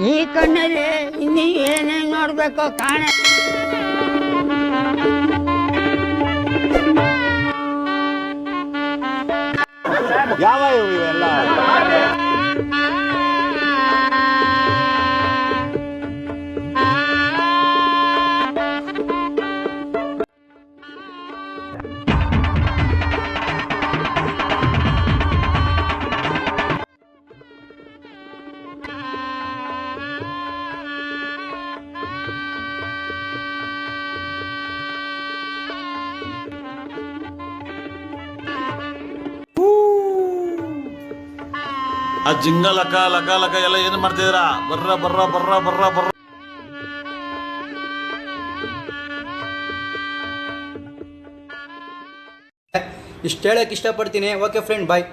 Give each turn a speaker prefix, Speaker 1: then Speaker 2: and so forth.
Speaker 1: ಈ ಕಣ್ಣಲ್ಲಿ ಇನ್ನೀ ಏನೇನ್ ನೋಡ್ಬೇಕೋ ಕಾಣ.
Speaker 2: ಯಾವ ಇವೆಲ್ಲ
Speaker 3: ಆ ಜಿಂಗ ಲಕ ಲಕ ಲಕ ಎಲ್ಲ ಏನು ಮಾಡ್ತಿದ್ದೀರಾ? ಬರ್ರ ಬರ್ರ ಬರ್ರ ಬರ್ರ ಬರ್ರ.
Speaker 4: ಇಷ್ಟು ಹೇಳಕ್ಕೆ ಇಷ್ಟಪಡ್ತೀನಿ. ಓಕೆ ಫ್ರೆಂಡ್, ಬಾಯ್.